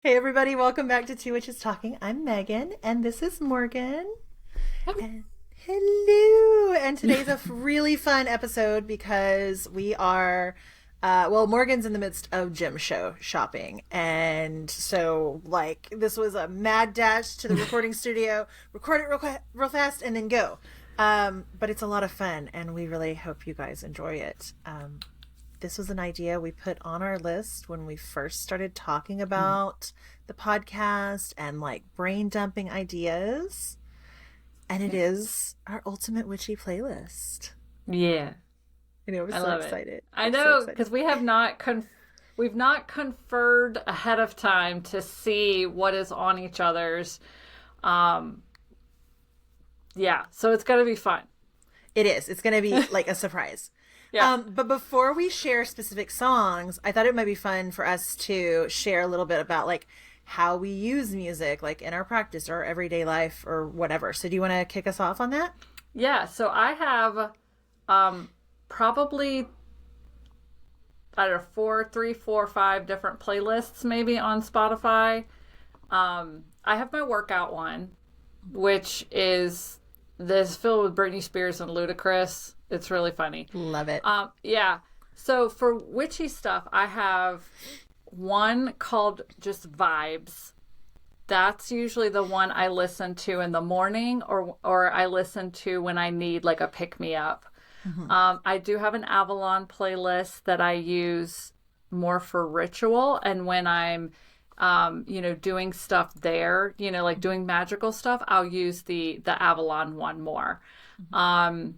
Hey everybody, welcome back to Two Witches Talking. I'm Megan and this is Morgan. And hello. And today's a really fun episode because we are Morgan's in the midst of gym show shopping. And so this was a mad dash to the recording studio, record it real fast and then go. But it's a lot of fun and we really hope you guys enjoy it. This was an idea we put on our list when we first started talking about the podcast and brain dumping ideas. And it is our ultimate witchy playlist. Yeah. I know, we're so excited. I know, because we've not conferred ahead of time to see what is on each other's. Yeah, so it's gonna be fun. It is. It's gonna be like a surprise. Yeah. But before we share specific songs, I thought it might be fun for us to share a little bit about how we use music in our practice or our everyday life or whatever. So do you want to kick us off on that? Yeah, so I have probably I don't know, 5 different playlists maybe on Spotify. I have my workout one, which is this filled with Britney Spears and Ludacris. It's really funny. Love it. Yeah. So for witchy stuff, I have one called just Vibes. That's usually the one I listen to in the morning or I listen to when I need a pick-me-up. Mm-hmm. I do have an Avalon playlist that I use more for ritual and when I'm doing stuff there, doing magical stuff, I'll use the Avalon one more. Mm-hmm.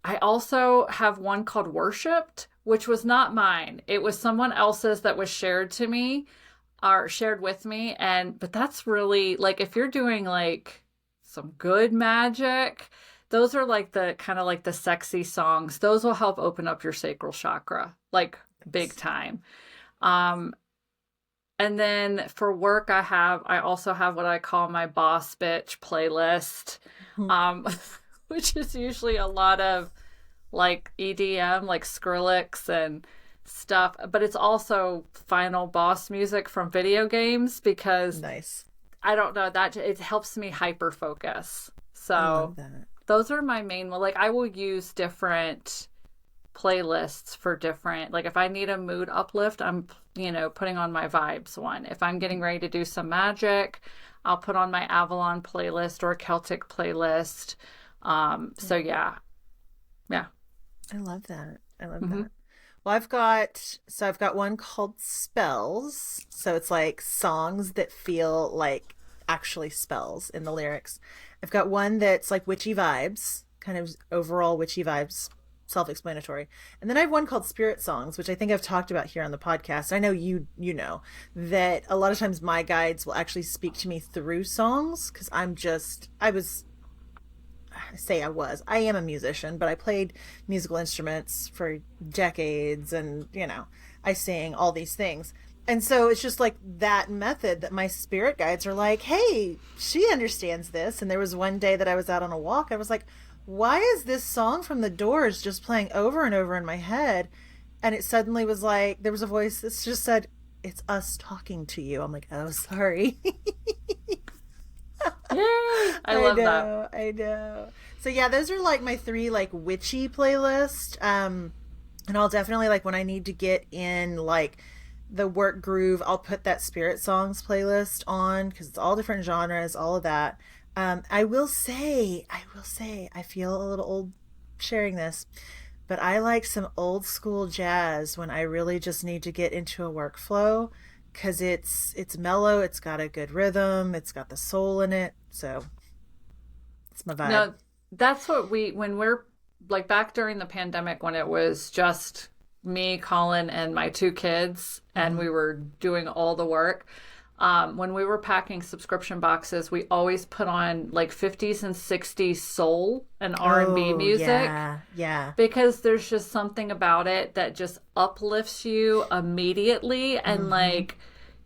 I also have one called Worshipped, which was not mine. It was someone else's that was shared to me or shared with me. But that's really if you're doing some good magic, those are the kind of the sexy songs. Those will help open up your sacral chakra, big time. And then for work, I also have what I call my boss bitch playlist. Mm-hmm. Which is usually a lot of EDM, Skrillex and stuff. But it's also final boss music from video games because nice. I don't know, that it helps me hyper focus. So I love that. Those are my main one. I will use different playlists for different, if I need a mood uplift, I'm putting on my Vibes one. If I'm getting ready to do some magic, I'll put on my Avalon playlist or a Celtic playlist. So yeah. I love that. That. Well, I've got one called Spells. So it's songs that feel like actually spells in the lyrics. I've got one that's witchy vibes, kind of overall witchy vibes, self-explanatory. And then I have one called Spirit Songs, which I think I've talked about here on the podcast. I know you know that a lot of times my guides will actually speak to me through songs because I am a musician, but I played musical instruments for decades and, I sing all these things. And so it's just that method that my spirit guides are hey, she understands this. And there was one day that I was out on a walk. I was why is this song from The Doors just playing over and over in my head? And it suddenly was there was a voice that just said, it's us talking to you. I'm oh, sorry. Yay! I love that. I know. So yeah, those are my 3 witchy playlist. And I'll definitely when I need to get in the work groove, I'll put that Spirit Songs playlist on because it's all different genres, all of that. I will say, I feel a little old sharing this, but I like some old school jazz when I really just need to get into a workflow. Because it's mellow, it's got a good rhythm, it's got the soul in it, so it's my vibe. No, that's what when we're back during the pandemic when it was just me, Colin, and my 2 kids, and we were doing all the work. When we were packing subscription boxes, we always put on 50s and 60s soul and R&B music. Yeah. Because there's just something about it that just uplifts you immediately and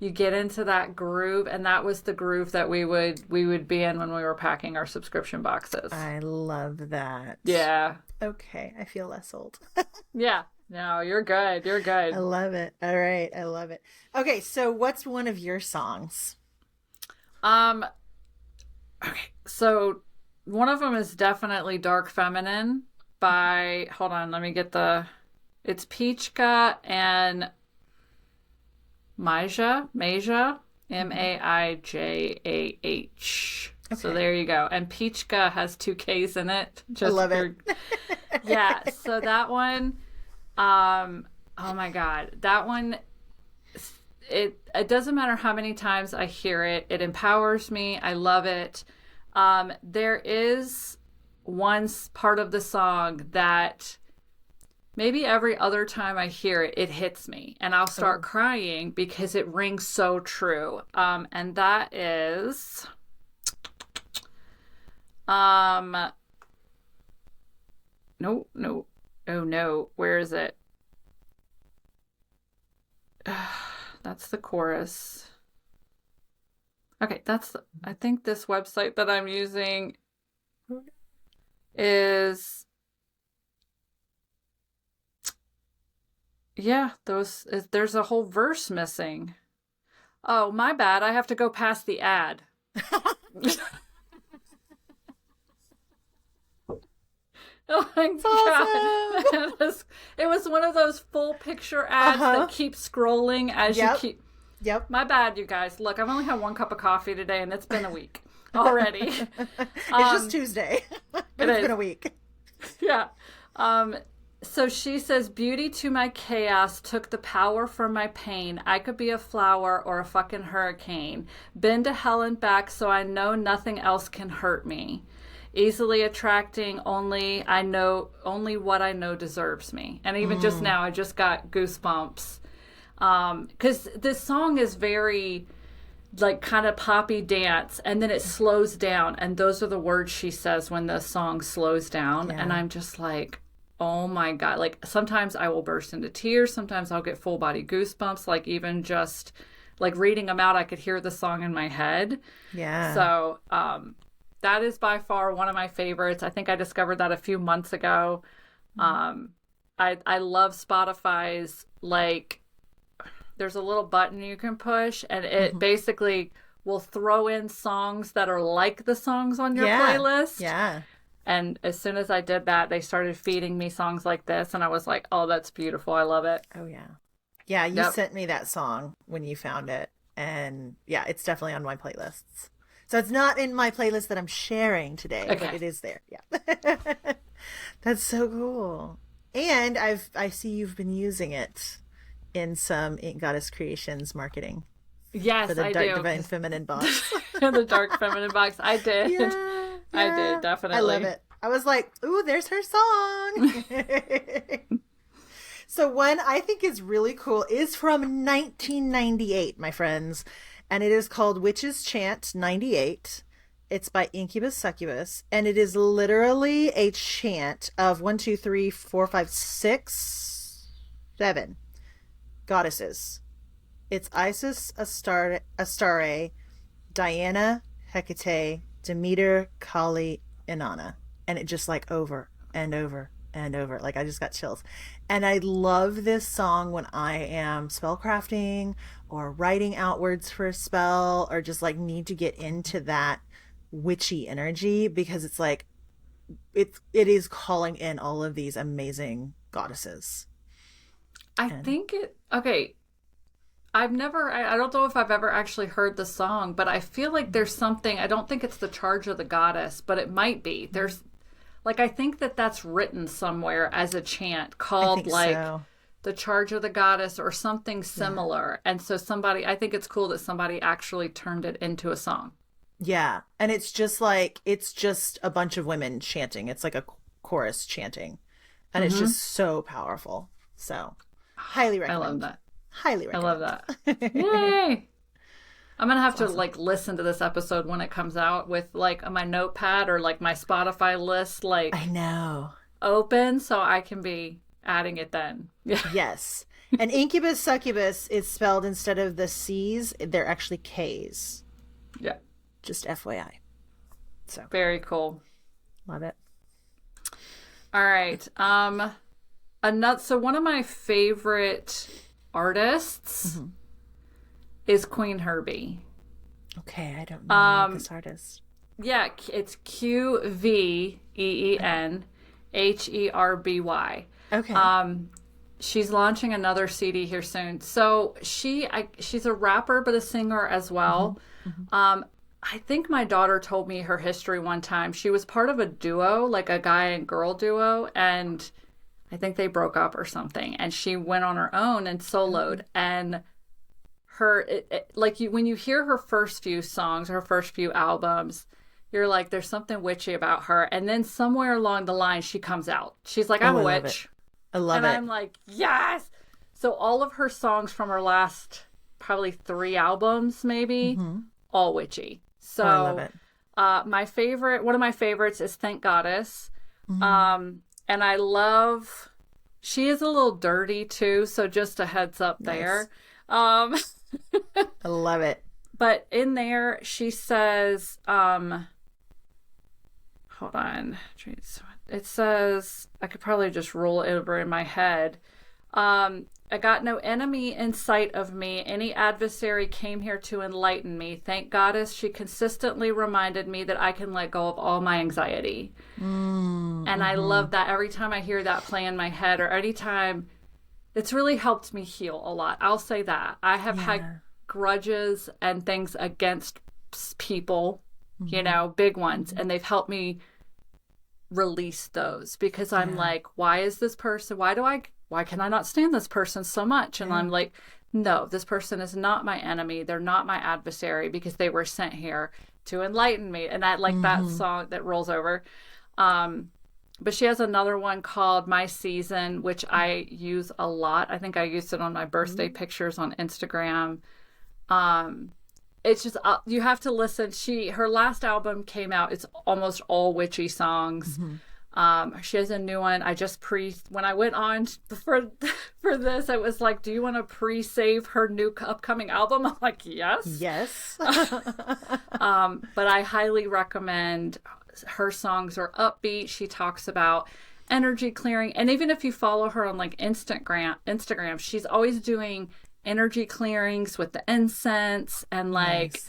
you get into that groove, and that was the groove that we would be in when we were packing our subscription boxes. I love that. Yeah. Okay, I feel less old. Yeah. No, you're good. You're I good. love it. All right. I love it. Okay. So, what's one of your songs? Um, okay. So one of them is definitely Dark Feminine by, hold on, let me get it's Peachka and Maija, Maijah. So Okay. there you go. And Peachka has two K's in it. I Just love it. for, yeah. So that one, oh my God, that one, it doesn't matter how many times I hear it. It empowers me. I love it. There is one part of the song that maybe every other time I hear it, it hits me and I'll start Oh. crying because it rings so true. And that is, um, no, no, oh no, where is it? That's the chorus. Okay, I think this website that I'm using is, yeah, there's a whole verse missing. Oh, my bad. I have to go past the ad. Oh my Awesome. God. It was one of those full picture ads Uh-huh. that keep scrolling as you Yep. keep. Yep. My bad, you guys. Look, I've only had one cup of coffee today and it's been a week already. It's just Tuesday, but It it's been is. a week. Yeah. Um, so she says, beauty to my chaos took the power from my pain. I could be a flower or a fucking hurricane. Been to hell and back, so I know nothing else can hurt me. Easily attracting, only what I know deserves me. And even just Mm. now, I just got goosebumps. Because this song is very like kind of poppy dance, and then it slows down, and those are the words she says when the song slows down, and Yeah. I'm just like, oh my God. Like sometimes I will burst into tears, sometimes I'll get full body goosebumps, like even just like reading them out, I could hear the song in my head. Yeah. So that is by far one of my favorites. I think I discovered that a few months ago. um I love Spotify's, like, there's a little button you can push and it Mhm. basically will throw in songs that are like the songs on your Yeah. playlist. Yeah. And as soon as I did that, they started feeding me songs like this and I was like, "Oh, that's beautiful. I love it." Oh yeah. Yeah, you Yep. sent me that song when you found it. And yeah, it's definitely on my playlists. So it's not in my playlist that I'm sharing today, but Okay. it is there. Yeah. That's so cool. And I see you've been using it in some Ink Goddess Creations marketing for Yes, the I Dark do. Divine Feminine box. The Dark Feminine box. I did. Yeah, I did, yeah. I love definitely. it. I was like, ooh, there's her song. So one I think is really cool is from 1998, my friends, and it is called Witches Chant 98. It's by Incubus Succubus, and it is literally a chant of one, two, three, four, five, six, seven goddesses. It's Isis, Astarte, Diana, Hecate, Demeter, Kali, Inanna. And it just like over and over and over. Like I just got chills. And I love this song when I am spellcrafting or writing out words for a spell or just like need to get into that witchy energy because it's like it is calling in all of these amazing goddesses. I And think okay. I don't know if I've ever actually heard the song, but I feel like there's something, I don't think it's the Charge of the Goddess, but it might be. Like, I think that that's written somewhere as a chant I called think like so. the Charge of the Goddess or something Yeah. similar. And so I think it's cool that somebody actually turned it into a song. Yeah. And it's just a bunch of women chanting. It's like a chorus chanting. And it's Mm-hmm. just so powerful. So, highly I love recommend. that. Highly I love recommend. that. Yay. I'm gonna have It's to awesome. like listen to this episode when it comes out with like my notepad or like my Spotify list I like know. open so I can be adding it then. Yeah. Yes. And incubus succubus is spelled instead of the C's, they're actually K's. Yeah. Just FYI. So, Very cool. love it. All right. another. So one of my favorite artists is Queen Herbie. Okay, I don't know this artist. Yeah, it's QVEENHERBY. Okay. She's launching another CD here soon. So she's a rapper but a singer as well. I think my daughter told me her history one time. She was part of a duo, like a guy and girl duo, and I think they broke up or something. And she went on her own and soloed. And when you hear her first few songs, her first few albums, you're like, there's something witchy about her. And then somewhere along the line, she comes out. She's like, I'm a witch. I love it. And I'm like, yes. So all of her songs from her last probably 3 albums, maybe, all witchy. So I love it. One of my favorites is Thank Goddess. And I love, she is a little dirty too. So just a heads up there. I love it. But in there, she says, hold on. It says, I could probably just roll it over in my head. I got no enemy in sight of me. Any adversary came here to enlighten me. Thank Goddess, she consistently reminded me that I can let go of all my anxiety. And I love that. Every time I hear that play in my head, or anytime, it's really helped me heal a lot. I'll say that. I have had grudges and things against people, big ones, and they've helped me release those, because I'm like, why is this person, why can I not stand this person so much? And I'm like, no, this person is not my enemy. They're not my adversary, because they were sent here to enlighten me. And I like that song that rolls over. But she has another one called My Season, which I use a lot. I think I used it on my birthday pictures on Instagram. It's just, you have to listen. Her last album came out. It's almost all witchy songs. She has a new one. When I went on for this, it was like, do you want to pre-save her new upcoming album? I'm like, yes. Yes. But I highly recommend. Her songs are upbeat. She talks about energy clearing. And even if you follow her on like Instagram, she's always doing energy clearings with the incense and like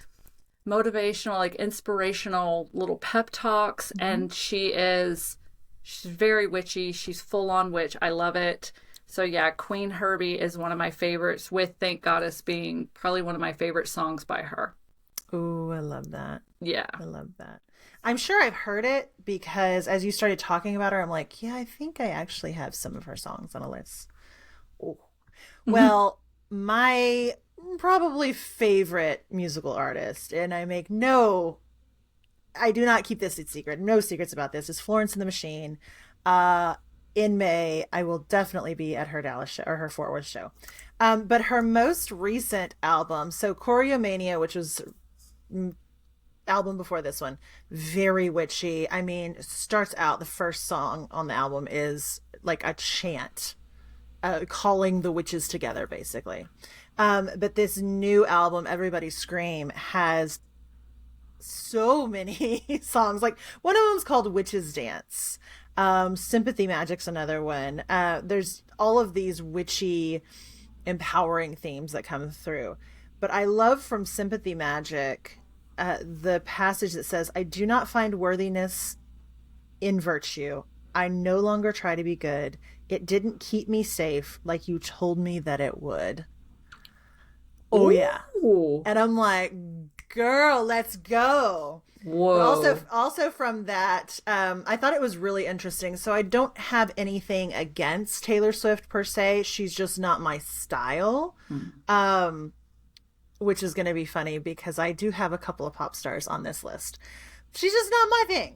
motivational, like inspirational little pep talks. And she's very witchy. She's full on witch. I love it. So yeah, Queen Herbie is one of my favorites, with Thank Goddess being probably one of my favorite songs by her. Ooh, I love that. Yeah. I love that. I'm sure I've heard it, because as you started talking about her, I'm like, yeah, I think I actually have some of her songs on a list. Oh. Well, my probably favorite musical artist, and I do not keep this a secret, no secrets about this, is Florence and the Machine. In May, I will definitely be at her Dallas show, or her Fort Worth show. But her most recent album, so Choreomania, which was album before this one, very witchy. I mean, starts out, the first song on the album is like a chant, calling the witches together, basically. But this new album, Everybody Scream, has so many songs. Like, one of them's called Witches Dance. Sympathy Magic's another one. There's all of these witchy, empowering themes that come through. But I love from Sympathy Magic the passage that says, I do not find worthiness in virtue. I no longer try to be good. It didn't keep me safe like you told me that it would. Oh, yeah. And I'm like, girl, let's go. Whoa. But also from that, I thought it was really interesting. So I don't have anything against Taylor Swift per se. She's just not my style. Which is going to be funny, because I do have a couple of pop stars on this list. She's just not my thing.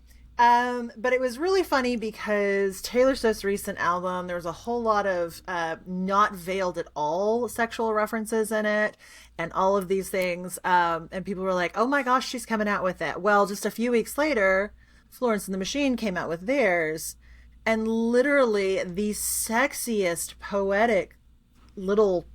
But it was really funny, because Taylor Swift's recent album, there was a whole lot of not veiled at all sexual references in it, and all of these things. And people were like, oh my gosh, she's coming out with it. Well, just a few weeks later, Florence and the Machine came out with theirs, and literally the sexiest, poetic little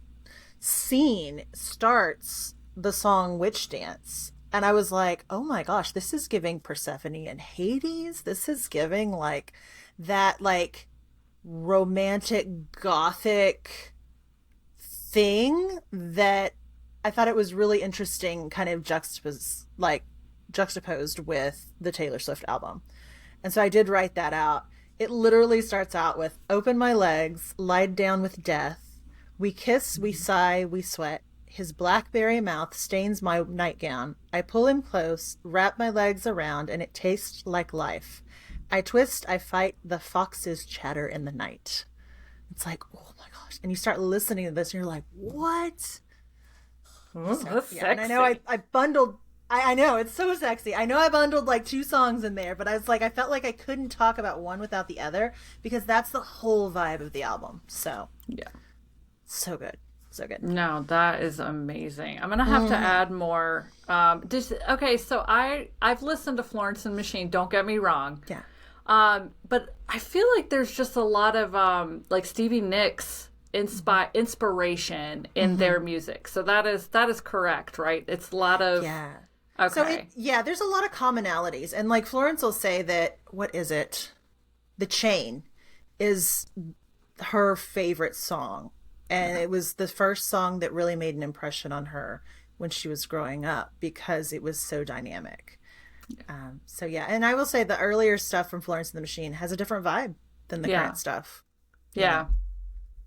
scene starts the song Witch Dance. And I was like, oh my gosh, this is giving Persephone and Hades. This is giving like that, like romantic gothic thing that I thought it was really interesting, kind of juxtaposed with the Taylor Swift album. And so I did write that out. It literally starts out with open my legs, lied down with death. We kiss, we sigh, we sweat. His blackberry mouth stains my nightgown. I pull him close, wrap my legs around, and it tastes like life. I twist, I fight, the foxes chatter in the night. It's like, oh my gosh. And you start listening to this and you're like, what? Ooh, So, that's yeah, sexy. and I know I bundled, I know, it's so sexy. I know I bundled like 2 songs in there, but I was like, I felt like I couldn't talk about one without the other because that's the whole vibe of the album. So, Yeah. so good. So good. No, that is amazing. I'm gonna have to add more. Okay, so I've listened to Florence and the Machine. Don't get me wrong. Yeah. But I feel like there's just a lot of like Stevie Nicks inspiration in their music. So that is correct, right? It's a lot of Yeah. Okay. So there's a lot of commonalities. And like Florence will say that, what is it? The Chain is her favorite song. And it was the first song that really made an impression on her when she was growing up because it was so dynamic. So yeah, and I will say the earlier stuff from Florence and the Machine has a different vibe than the current stuff. Yeah.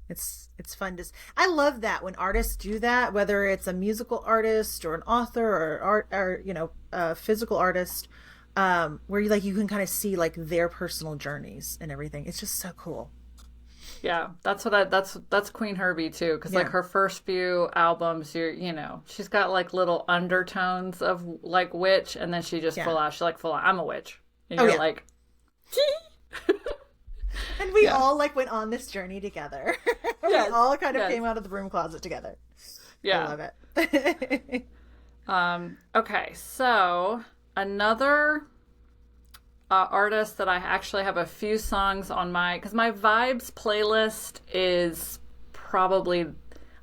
It's fun to. I love that when artists do that, whether it's a musical artist or an author or a physical artist, where you can kind of see like their personal journeys and everything. It's just so cool. Yeah, that's Queen Herbie too, because like her first few albums, she's got like little undertones of like witch, and then she just full out, I'm a witch, and you're like, and we all like went on this journey together. We all kind of came out of the broom closet together. Yeah, I love it. Okay, so another artist that I actually have a few songs on because my vibes playlist is probably,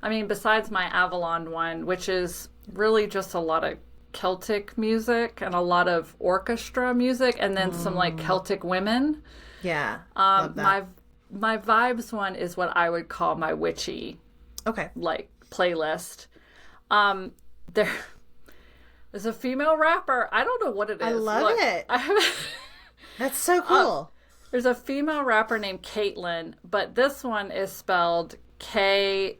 besides my Avalon one, which is really just a lot of Celtic music and a lot of orchestra music, and then some like Celtic women. Yeah. Love that. My vibes one is what I would call my witchy like playlist. There's a female rapper. I don't know what it is. I love it. That's so cool. There's a female rapper named Caitlyn, but this one is spelled Ktlyn.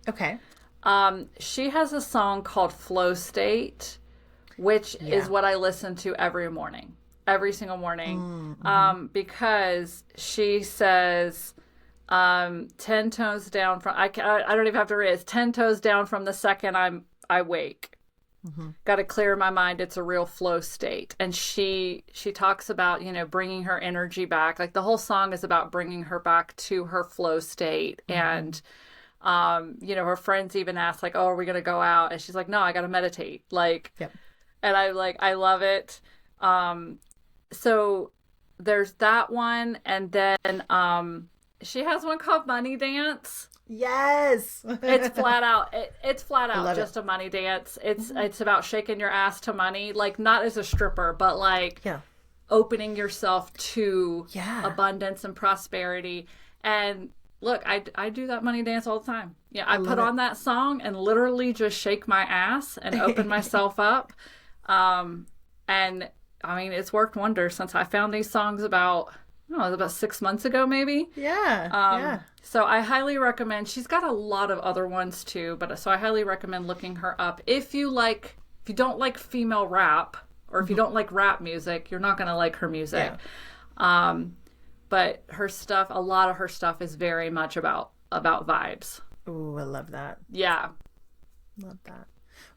Okay. She has a song called Flow State, which is what I listen to every single morning, because she says, 10 toes down from, I don't even have to read it. It's 10 toes down from the second I wake. Got to clear my mind. It's a real flow state. And she talks about, bringing her energy back. Like the whole song is about bringing her back to her flow state. And, her friends even ask like, oh, are we going to go out? And she's like, no, I got to meditate. Like, and I love it. So there's that one. And then, she has one called Money Dance. Yes. It's flat out. It's flat out just a money dance. It's about shaking your ass to money, like not as a stripper, but like opening yourself to abundance and prosperity. And look, I do that money dance all the time. Yeah, I put on that song and literally just shake my ass and open myself up. And it's worked wonders since I found these songs about 6 months ago, maybe. Yeah. So I highly recommend. She's got a lot of other ones too, so I highly recommend looking her up. If you don't like female rap, or if you don't like rap music, you're not gonna like her music. But her stuff, a lot of her stuff is very much about vibes. Ooh, I love that. Yeah. Love that.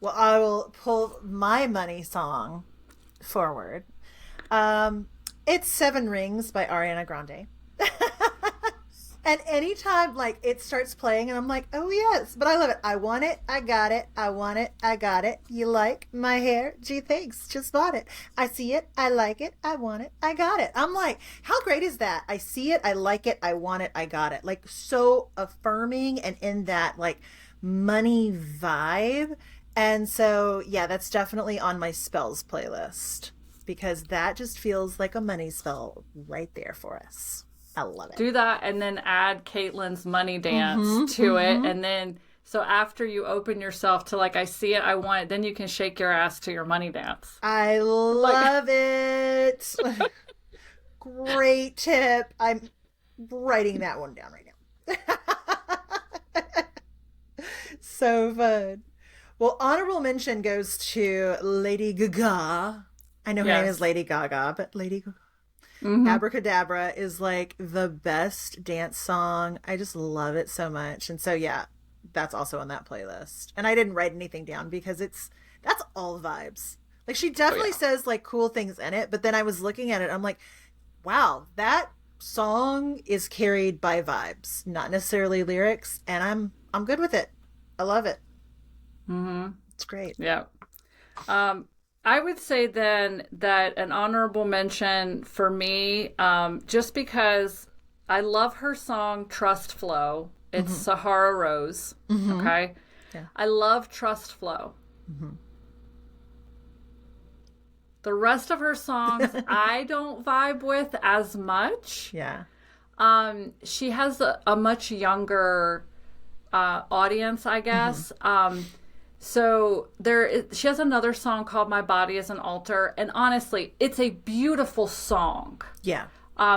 Well, I will pull my money song forward. It's Seven Rings by Ariana Grande. And anytime like it starts playing and I'm like, oh yes, but I love it. I want it, I got it, I want it, I got it. You like my hair? Gee, thanks, just bought it. I see it, I like it, I want it, I got it. I'm like, how great is that? I see it, I like it, I want it, I got it. Like so affirming and in that like money vibe. And so yeah, that's definitely on my spells playlist. because that just feels like a money spell right there for us. I love it. Do that and then add Caitlin's money dance to it. And then, so after you open yourself to like, I see it, I want it, then you can shake your ass to your money dance. I love it. Great tip. I'm writing that one down right now. So fun. Well, honorable mention goes to Lady Gaga. I know her name is Lady Gaga, but Lady Gaga. Abracadabra is like the best dance song. I just love it so much. And so, yeah, that's also on that playlist. And I didn't write anything down because that's all vibes. Like, she definitely says like cool things in it, but then I was looking at it, I'm like, wow, that song is carried by vibes, not necessarily lyrics, and I'm good with it. I love it. It's great. Yeah. I would say then that an honorable mention for me, just because I love her song Trust Flow. It's Sahara Rose. Okay. Yeah. I love Trust Flow. The rest of her songs I don't vibe with as much. Yeah. She has a much younger audience, I guess. So she has another song called My Body is an Altar. And honestly, it's a beautiful song. Yeah.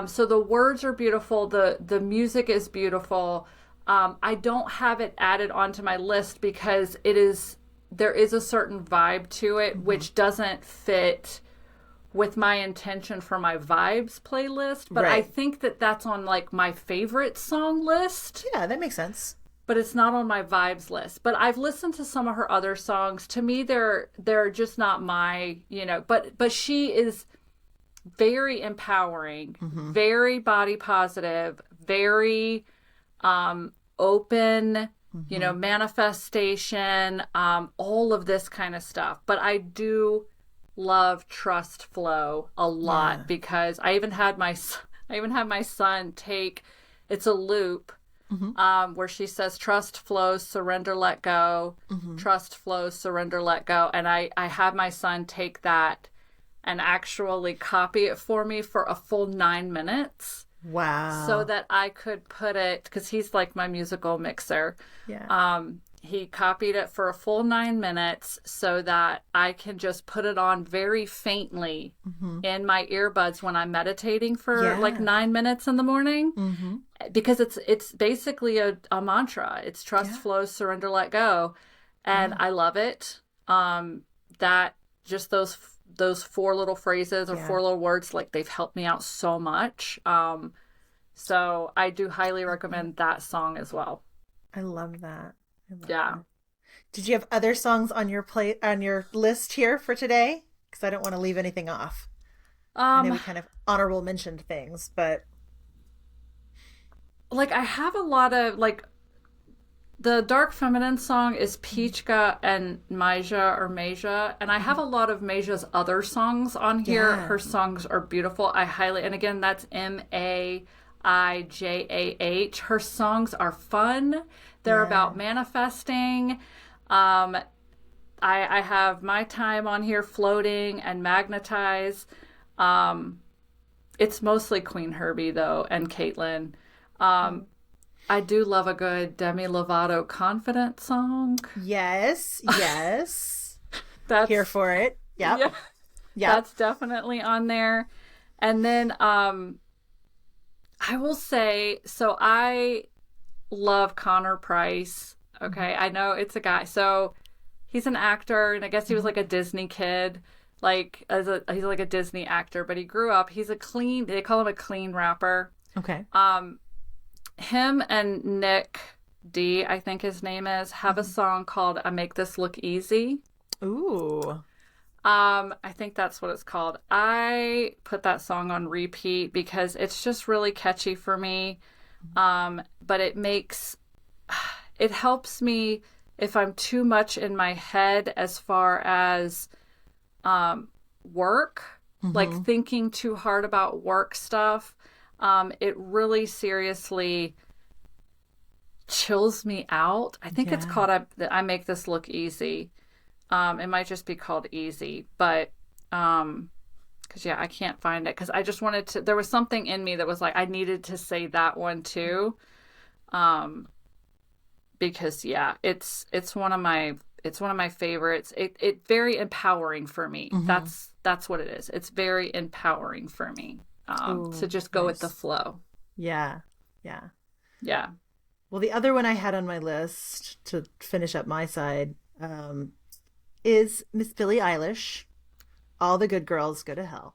So the words are beautiful. The music is beautiful. I don't have it added onto my list because there is a certain vibe to it, which doesn't fit with my intention for my vibes playlist. But I think that's on like my favorite song list. Yeah, that makes sense. But it's not on my vibes list. But I've listened to some of her other songs. To me, they're just not my, but she is very empowering, very body positive, very open, manifestation, all of this kind of stuff. But I do love Trust Flow a lot because I even had my son take, it's a loop. Where she says, trust flows, surrender, let go. Trust flows, surrender, let go. And I had my son take that and actually copy it for me for a full 9 minutes. Wow. So that I could put it, because he's like my musical mixer. Yeah. He copied it for a full 9 minutes so that I can just put it on very faintly in my earbuds when I'm meditating for like 9 minutes in the morning. Because it's basically a mantra. It's trust, flows, surrender, let go. And I love it. That just those four little phrases or four little words, like they've helped me out so much. So I do highly recommend that song as well. I love that. That. Did you have other songs on your list here for today? Because I don't want to leave anything off. I know we kind of honorable mentioned things, but like I have a lot of like the Dark Feminine song is Peachka and Maja, and I have a lot of Maja's other songs on here. Her songs are beautiful. And again, that's Maijah. Her songs are fun. They're about manifesting. I have My Time on here, Floating and Magnetize. It's mostly Queen Herbie though, and Caitlin. I do love a good Demi Lovato Confident song. Yes. That's here for it. Yep. Yeah. That's definitely on there. And then I will say, so I love Connor Price. Okay. I know it's a guy. So he's an actor, and I guess he was like a Disney kid. Like he's like a Disney actor, but he grew up, they call him a clean rapper. Okay. Him and Nick D, I think his name is, have a song called I Make This Look Easy. Ooh. I think that's what it's called. I put that song on repeat because it's just really catchy for me. But it helps me if I'm too much in my head as far as work, like thinking too hard about work stuff. It really seriously chills me out. I think it's called I Make This Look Easy. It might just be called Easy, but Because, yeah, I can't find it. Because I just wanted to, there was something in me that was like, I needed to say that one too. Because, yeah, it's one of my favorites. It very empowering for me. Mm-hmm. That's what it is. It's very empowering for me. To Ooh, just go with the nice. flow. Yeah. Yeah. Yeah. Well, the other one I had on my list to finish up my side is Miss Billie Eilish. All the good girls go to hell.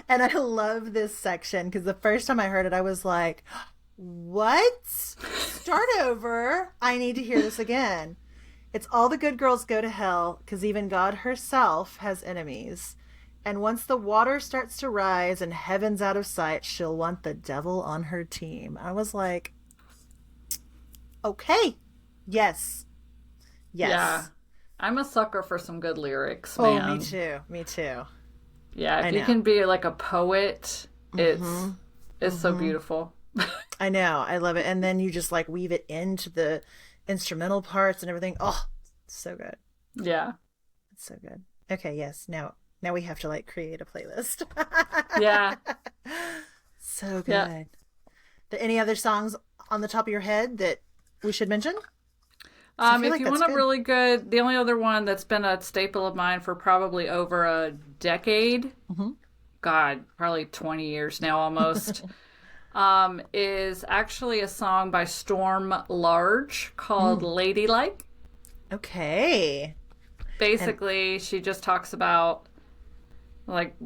And I love this section because the first time I heard it, I was like, what? Start over. I need to hear this again. It's all the good girls go to hell because even God herself has enemies. And once the water starts to rise and heaven's out of sight, she'll want the devil on her team. I was like, okay. Yes. Yeah. Yes. I'm a sucker for some good lyrics, Oh, me man. too. Me too. Yeah, I if you know. can be like a poet, Mm-hmm. it's so Mm-hmm. beautiful. I know. I love it. And then you just like weave it into the instrumental parts and everything. Oh, so good. Yeah. It's so good. Okay, yes. Now we have to like create a playlist. Yeah. So Yeah. good. Any other songs on the top of your head that we should mention? 'Cause I feel If like you that's want a good. really good, the only other one that's been a staple of mine for probably over a decade, Hmm. God, probably 20 years now almost, is actually a song by Storm Large called Mm. Ladylike. Okay. And Basically, she just talks about like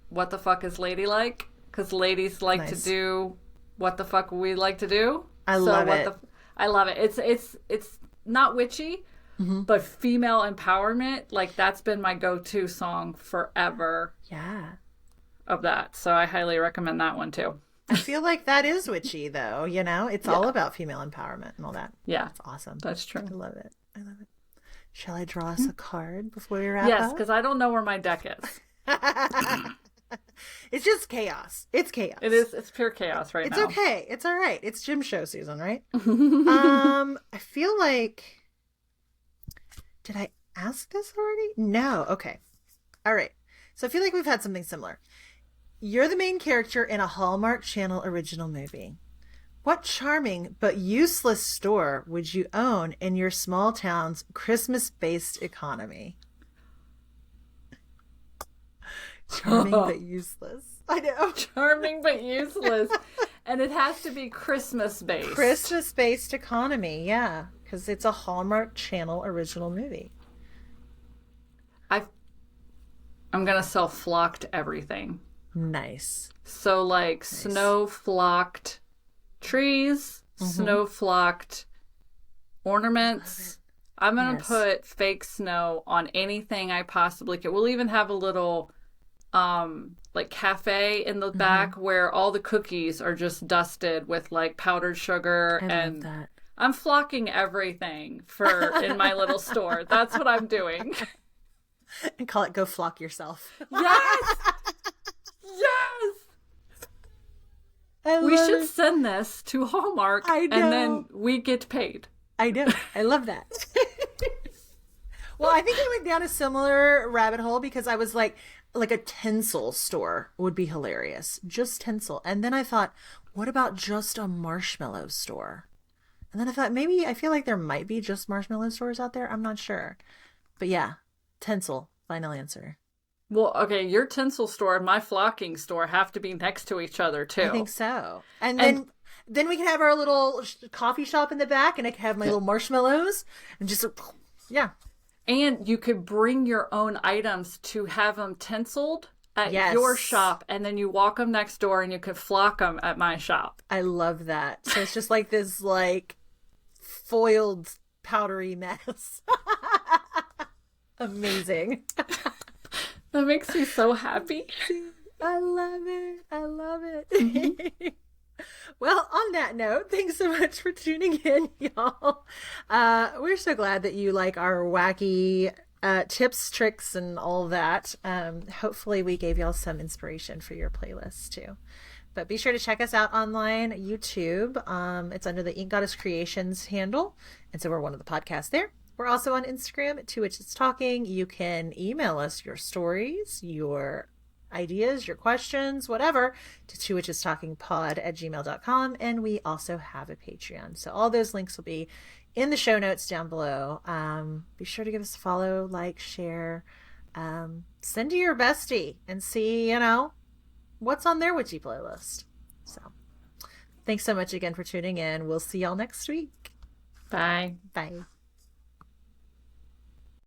what the fuck is ladylike? Because ladies like to nice. do what the fuck we like to do. I So love what it. the I love it. It's not witchy, Hmm. but female empowerment. Like that's been my go-to song forever Yeah. of that. So I highly recommend that one too. I feel like that is witchy though, you know? It's all Yeah, about female empowerment and all that. yeah, That's awesome. that's I true. love it. I love it. Shall I draw us a card before we wrap Yes, up? because I don't know where my deck is. It's just chaos. It's It chaos. is. It's pure chaos right It's now. okay. It's all right. It's gym show season, right? I feel like did I ask this already? No. Okay. All right. So I feel like we've had something similar. You're the main character in a Hallmark Channel original movie. What charming but useless store would you own in your small town's Christmas-based economy? Charming but useless. I know. Charming but useless. And it has to be Christmas based. Christmas-based economy, yeah, because it's a Hallmark Channel original movie. I I'm gonna sell flocked everything. Nice. So like Nice. snow flocked trees, Mm-hmm. snow flocked ornaments. I'm gonna Yes. put fake snow on anything I possibly can. We'll even have a little like cafe in the Mm-hmm. back where all the cookies are just dusted with like powdered sugar, I love and that. I'm flocking everything for in my little store. That's what I'm doing. And call it Go Flock Yourself. Yes! Yes! I We love should it. send this to Hallmark I and then know. we get paid. I know. I love that. Well, I think I went down a similar rabbit hole because I was like a tinsel store would be hilarious. Just tinsel. And then I thought, what about just a marshmallow store? And then I thought maybe I feel like there might be just marshmallow stores out there. I'm not sure. But yeah, tinsel, final answer. Well, okay, your tinsel store and my flocking store have to be next to each other I too. think so. And And then we can have our little coffee shop in the back and I can have my little marshmallows and just yeah. and you could bring your own items to have them tinseled at your Yes. shop, and then you walk them next door and you could flock them at my shop. I love that. So it's just like this like foiled powdery mess. Amazing. That makes me so happy. I love it. I love it. Well, on that note, thanks so much for tuning in, y'all. We're so glad that you like our wacky tips, tricks, and all that. Hopefully, we gave y'all some inspiration for your playlist too. But be sure to check us out online, YouTube. It's under the Ink Goddess Creations handle. And so we're one of the podcasts there. We're also on Instagram at Two Witches Talking. You can email us your stories, your ideas, your questions, whatever, to TwoWitchesTalkingPod@gmail.com. And we also have a Patreon. So all those links will be in the show notes down below. Be sure to give us a follow, like, share. Send to your bestie and see, what's on their witchy playlist. So thanks so much again for tuning in. We'll see y'all next week. Bye. Bye.